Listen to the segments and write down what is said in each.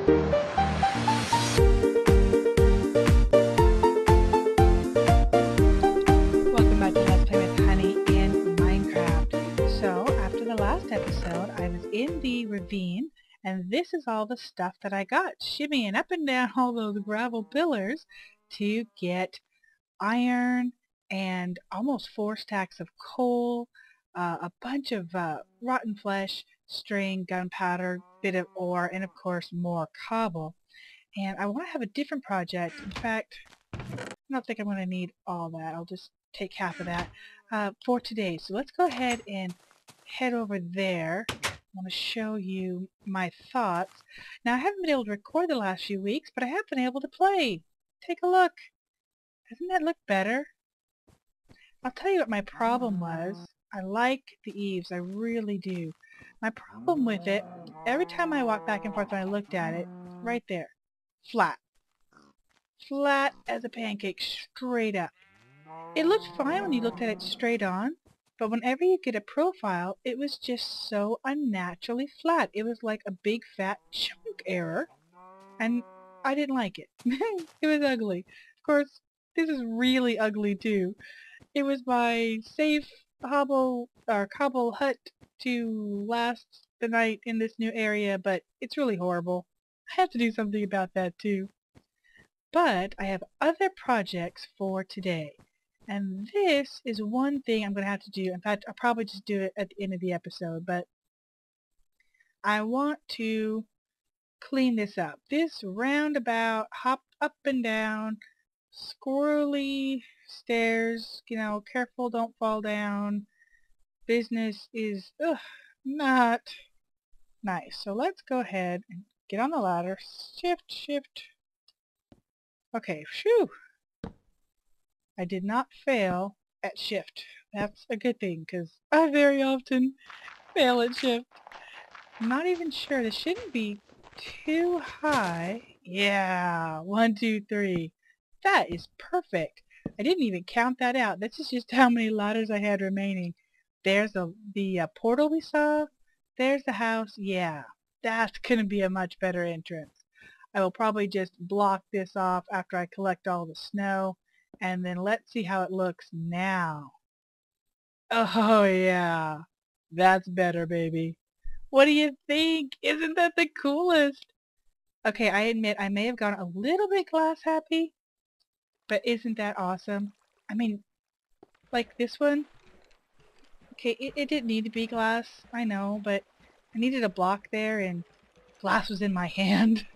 Welcome back to Let's Play with Honey in Minecraft. So, after the last episode, I was in the ravine, and this is all the stuff that I got, shimmying up and down all those gravel pillars to get iron and almost 4 stacks of coal, a bunch of rotten flesh, string, gunpowder, bit of ore, and of course more cobble. And I want to have a different project. In fact, I don't think I'm going to need all that. I'll just take half of that for today. So let's go ahead and head over there. I want to show you my thoughts. Now, I haven't been able to record the last few weeks, but I have been able to play. Take a look. Doesn't that look better? I'll tell you what my problem was. I like the eaves. I really do. My problem with it, every time I walked back and forth when I looked at it, right there, flat. Flat as a pancake, straight up. It looked fine when you looked at it straight on, but whenever you get a profile, it was just so unnaturally flat. It was like a big fat chunk error, and I didn't like it. It was ugly. Of course, this is really ugly too. It was my safe cobble hut to last the night in this new area, but it's really horrible. I have to do something about that too. But I have other projects for today. And this is one thing I'm going to have to do. In fact, I'll probably just do it at the end of the episode. But I want to clean this up. This roundabout, hop up and down, squirrely stairs, careful, don't fall down. Business is not nice. So let's go ahead and get on the ladder. Shift, shift. Okay, phew. I did not fail at shift. That's a good thing, because I very often fail at shift. I'm not even sure. This shouldn't be too high. Yeah, 1, 2, 3. That is perfect. I didn't even count that out. This is just how many ladders I had remaining. There's the portal we saw. There's the house. Yeah, that's going to be a much better entrance. I will probably just block this off after I collect all the snow. And then let's see how it looks now. Oh yeah, that's better, baby. What do you think? Isn't that the coolest? Okay, I admit I may have gone a little bit glass happy, but isn't that awesome? I mean, like this one, okay, it didn't need to be glass, I know, but I needed a block there and glass was in my hand.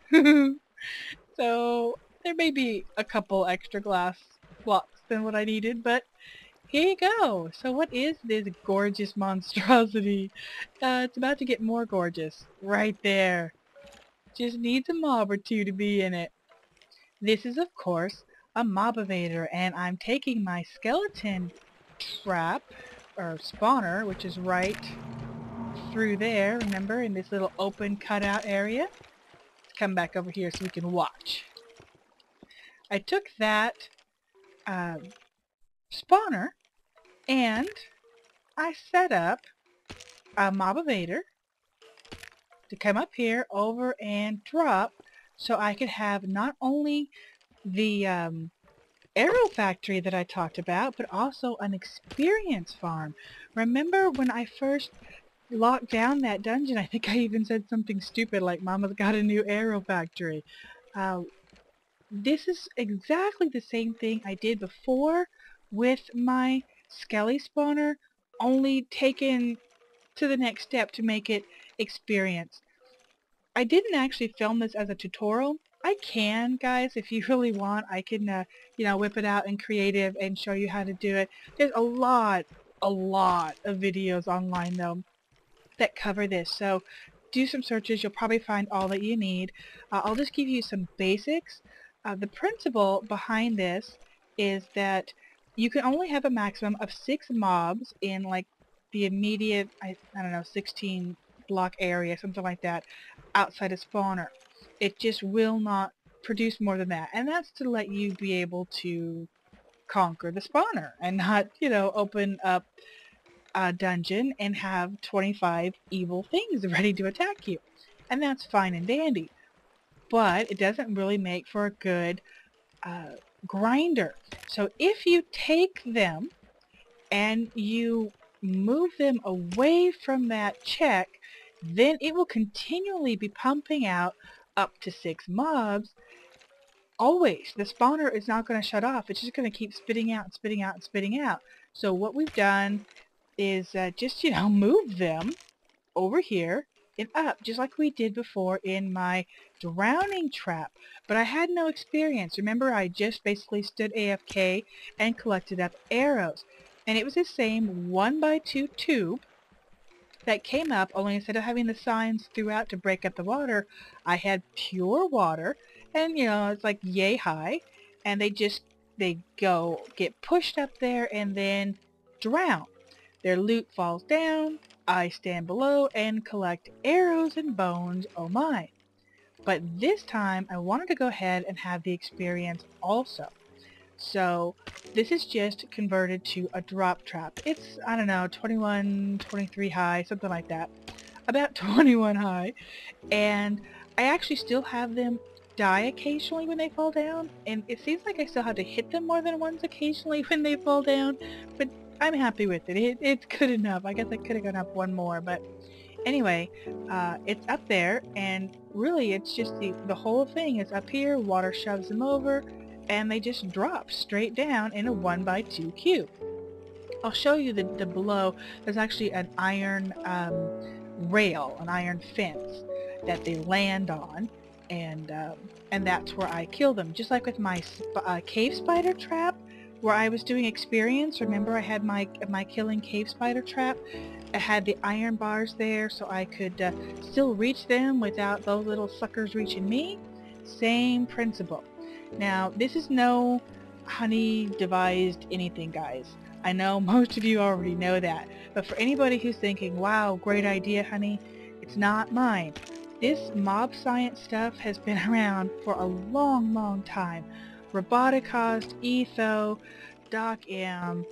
So there may be a couple extra glass blocks than what I needed, but here you go. So what is this gorgeous monstrosity? It's about to get more gorgeous. Right there. Just needs a mob or two to be in it. This is, of course, a mob evader, and I'm taking my skeleton trap, or spawner, which is right through there, remember, in this little open cutout area. Let's come back over here so we can watch. I took that spawner, and I set up a mob evader to come up here over and drop so I could have not only the arrow factory that I talked about, but also an experience farm. Remember when I first locked down that dungeon, I think I even said something stupid like Mama's got a new arrow factory. This is exactly the same thing I did before with my skelly spawner, only taken to the next step to make it experience. I didn't actually film this as a tutorial. I can, guys, if you really want. I can, whip it out in creative and show you how to do it. There's a lot of videos online, though, that cover this. So do some searches. You'll probably find all that you need. I'll just give you some basics. The principle behind this is that you can only have a maximum of 6 mobs in, like, the immediate, I don't know, 16 block area, something like that, outside a spawner. It just will not produce more than that. And that's to let you be able to conquer the spawner and not, open up a dungeon and have 25 evil things ready to attack you. And that's fine and dandy. but it doesn't really make for a good uh, grinder. So if you take them and you move them away from that check, then it will continually be pumping out up to 6 mobs. Always. The spawner is not going to shut off. It's just going to keep spitting out and spitting out and spitting out. So what we've done is just, move them over here and up, just like we did before in my drowning trap. But I had no experience. Remember, I just basically stood AFK and collected up arrows. And it was the same 1x2 tube that came up, only instead of having the signs throughout to break up the water, I had pure water, and it's like yay high, and they get pushed up there and then drown. Their loot falls down, I stand below and collect arrows and bones, oh my. But this time I wanted to go ahead and have the experience also. So this is just converted to a drop trap. It's, I don't know, 21, 23 high, something like that. About 21 high. And I actually still have them die occasionally when they fall down. And it seems like I still have to hit them more than once occasionally when they fall down. But I'm happy with it. It's good enough. I guess I could have gone up one more. But anyway, it's up there. And really, it's just the whole thing is up here. Water shoves them over. And they just drop straight down in a 1x2 cube. I'll show you the below. There's actually an iron rail, an iron fence that they land on, and that's where I kill them. Just like with my cave spider trap, where I was doing experience. Remember, I had my killing cave spider trap. I had the iron bars there, so I could still reach them without those little suckers reaching me. Same principle. Now, this is no Honey devised anything, guys. I know most of you already know that, but for anybody who's thinking, wow, great idea, Honey, it's not mine. This mob science stuff has been around for a long, long time. Roboticost, Etho, DocM,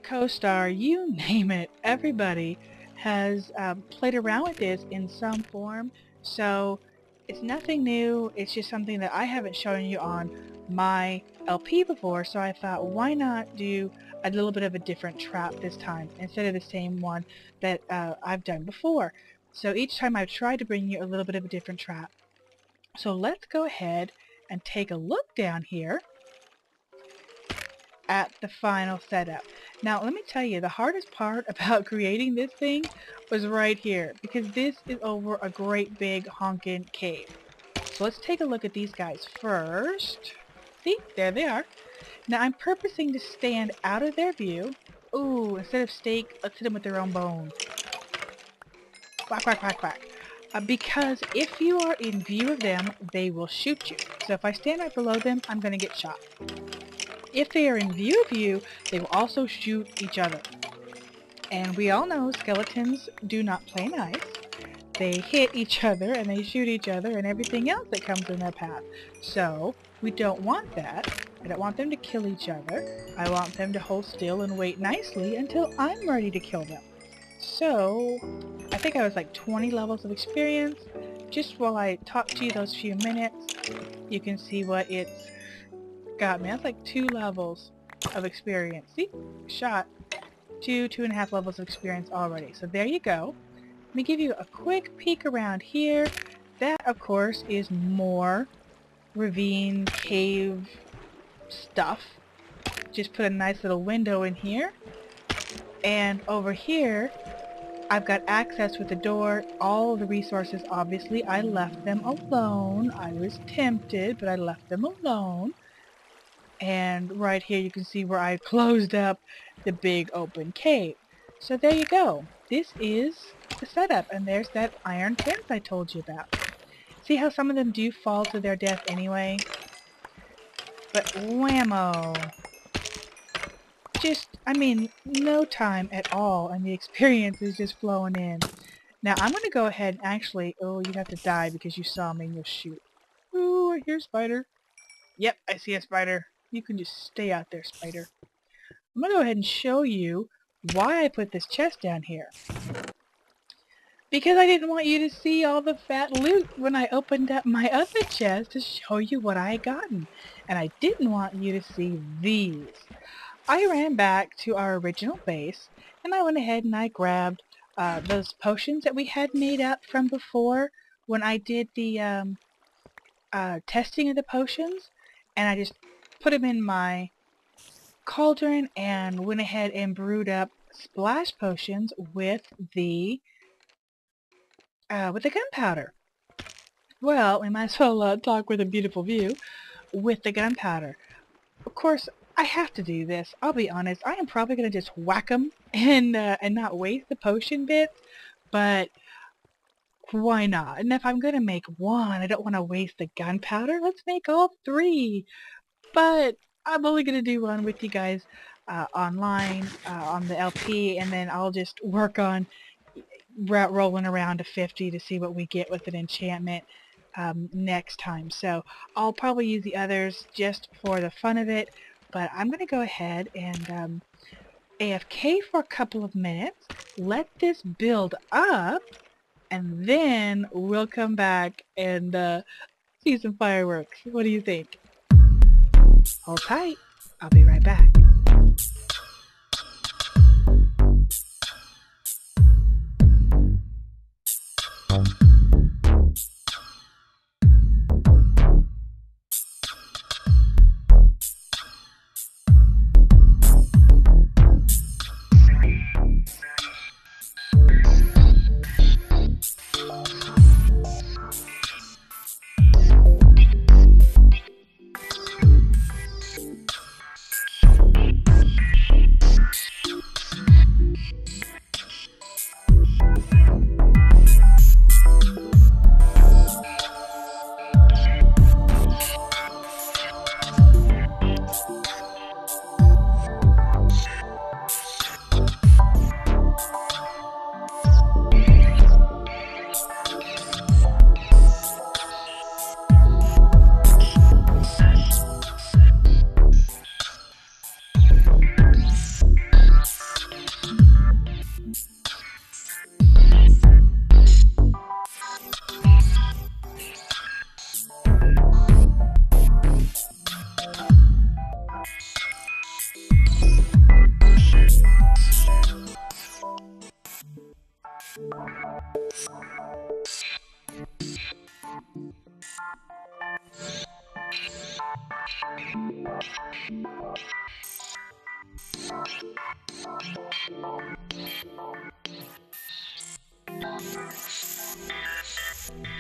CoStar, you name it, everybody has played around with this in some form, so it's nothing new. It's just something that I haven't shown you on my LP before, so I thought, why not do a little bit of a different trap this time instead of the same one that I've done before. So each time I've tried to bring you a little bit of a different trap. So let's go ahead and take a look down here at the final setup. Now let me tell you, the hardest part about creating this thing was right here, because this is over a great big honkin' cave. So let's take a look at these guys first. See, there they are. Now I'm purposing to stand out of their view. Ooh, instead of steak, let's hit them with their own bones. Quack, quack, quack, quack. Because if you are in view of them, they will shoot you. So if I stand right below them, I'm going to get shot. If they are in view of you, they will also shoot each other. And we all know skeletons do not play nice. They hit each other and they shoot each other and everything else that comes in their path. So we don't want that. I don't want them to kill each other. I want them to hold still and wait nicely until I'm ready to kill them. So I think I was like 20 levels of experience. Just while I talk to you those few minutes, you can see what it's got me. That's like 2 levels of experience. See? Shot. 2.5 levels of experience already. So there you go. Let me give you a quick peek around here. That, of course, is more ravine cave stuff. Just put a nice little window in here. And over here, I've got access with the door. All the resources, obviously, I left them alone. I was tempted, but I left them alone. And right here you can see where I closed up the big open cave. So there you go. This is the setup, and there's that iron fence I told you about. See how some of them do fall to their death anyway? But whammo! Just, I mean, no time at all, and the experience is just flowing in. Now I'm going to go ahead and actually, oh, you have to die because you saw me and you'll shoot. Ooh, I hear a spider. Yep, I see a spider. You can just stay out there, spider. I'm going to go ahead and show you why I put this chest down here. Because I didn't want you to see all the fat loot when I opened up my other chest to show you what I had gotten. And I didn't want you to see these. I ran back to our original base and I went ahead and I grabbed those potions that we had made up from before when I did the testing of the potions, and I just put them in my cauldron and went ahead and brewed up splash potions with the gunpowder. Well, we might as well talk with a beautiful view with the gunpowder. Of course, I have to do this. I'll be honest. I am probably going to just whack them and not waste the potion bits, but why not? And if I'm going to make one, I don't want to waste the gunpowder. Let's make all three. But I'm only going to do one with you guys online on the LP, and then I'll just work on rolling around to 50 to see what we get with an enchantment next time. So I'll probably use the others just for the fun of it, but I'm going to go ahead and AFK for a couple of minutes, let this build up, and then we'll come back and see some fireworks. What do you think? Hold tight. I'll be right back.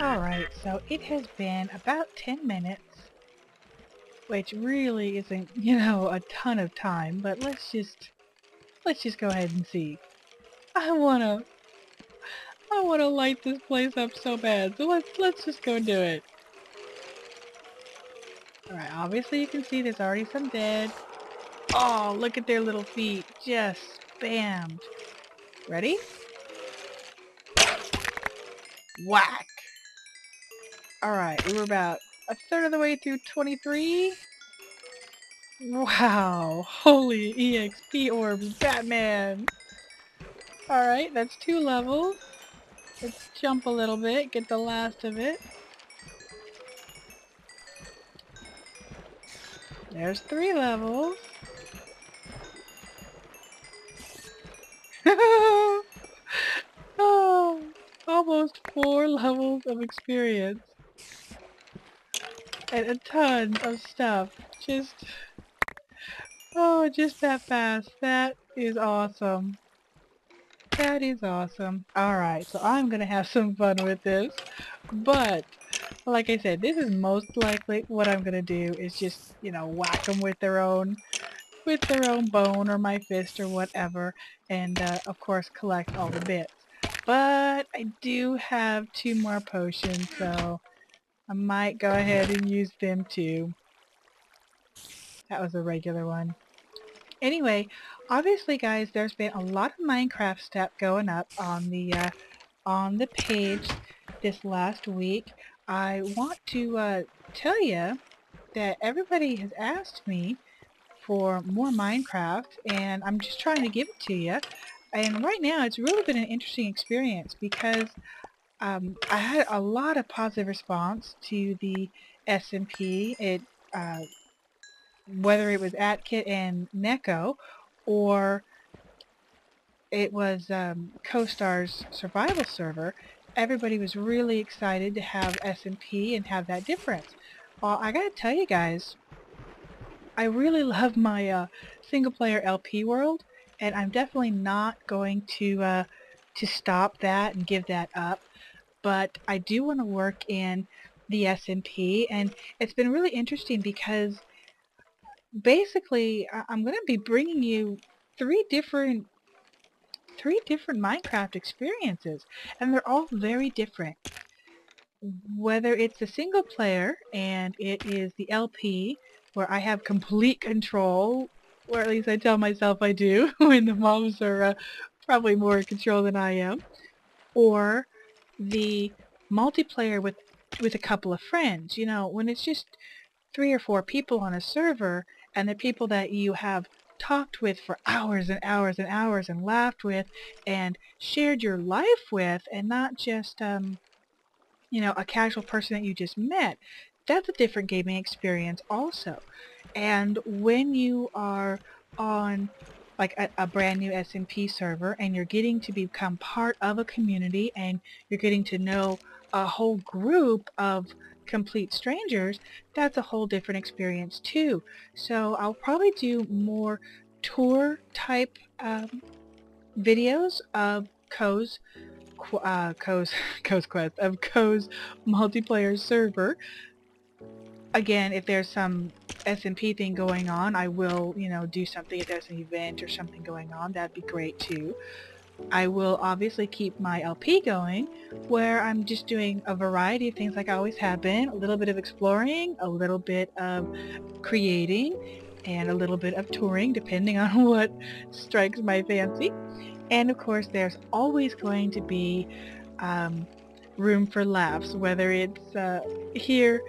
Alright, so it has been about 10 minutes, which really isn't, a ton of time, but let's just go ahead and see. I wanna light this place up so bad, so let's just go do it. Alright, obviously you can see there's already some dead. Oh, look at their little feet, just spammed. Ready? Whack! Alright, we were about a third of the way through 23. Wow, holy EXP orbs, Batman! Alright, that's 2 levels. Let's jump a little bit, get the last of it. There's 3 levels. Oh, almost 4 levels of experience. And a ton of stuff. Just that fast. That is awesome. That is awesome. Alright, so I'm gonna have some fun with this. But, like I said, this is most likely what I'm gonna do is just, whack them with their own bone or my fist or whatever, and of course collect all the bits. But I do have 2 more potions, so I might go ahead and use them too. That was a regular one. Anyway, obviously guys, there's been a lot of Minecraft stuff going up on the page this last week. I want to tell you that everybody has asked me for more Minecraft, and I'm just trying to give it to you. And right now it's really been an interesting experience because I had a lot of positive response to the SMP. Uh, Whether it was AtKit and Neko, or it was CoStar's survival server, everybody was really excited to have SMP and have that difference. Well, I gotta tell you guys, I really love my single player LP world, and I'm definitely not going to stop that and give that up. But I do want to work in the SMP, and it's been really interesting because basically I'm going to be bringing you three different three different Minecraft experiences, and they're all very different. Whether it's a single player and it is the LP where I have complete control, or at least I tell myself I do when the moms are probably more in control than I am, or the multiplayer with a couple of friends. You know, when it's just 3 or 4 people on a server and the people that you have talked with for hours and hours and hours and laughed with and shared your life with, and not just a casual person that you just met. That's a different gaming experience also. And when you are on like a brand new SMP server and you're getting to become part of a community and you're getting to know a whole group of complete strangers, that's a whole different experience too. So I'll probably do more tour type videos of Co's Quest, of Co's multiplayer server. Again, if there's some SMP thing going on, I will, do something. If there's an event or something going on, that'd be great too. I will obviously keep my LP going, where I'm just doing a variety of things like I always have been. A little bit of exploring, a little bit of creating, and a little bit of touring, depending on what strikes my fancy. And of course, there's always going to be um, room for laughs, whether it's here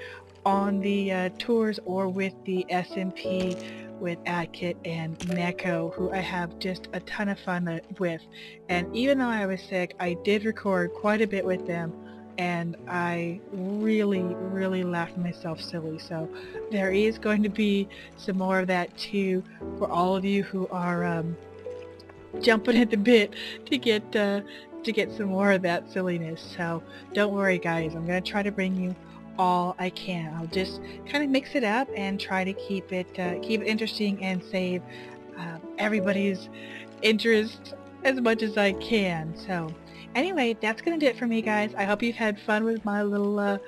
on the tours or with the SMP with Adkit and Neko, who I have just a ton of fun with. And even though I was sick, I did record quite a bit with them, and I really, really laughed myself silly. So there is going to be some more of that too for all of you who are jumping at the bit to get some more of that silliness. So don't worry, guys. I'm gonna try to bring you all I can. I'll just kind of mix it up and try to keep it interesting and save everybody's interest as much as I can. So anyway, that's gonna do it for me, guys. I hope you've had fun with my little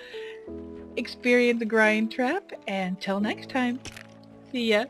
experience grind trap. And till next time, see ya.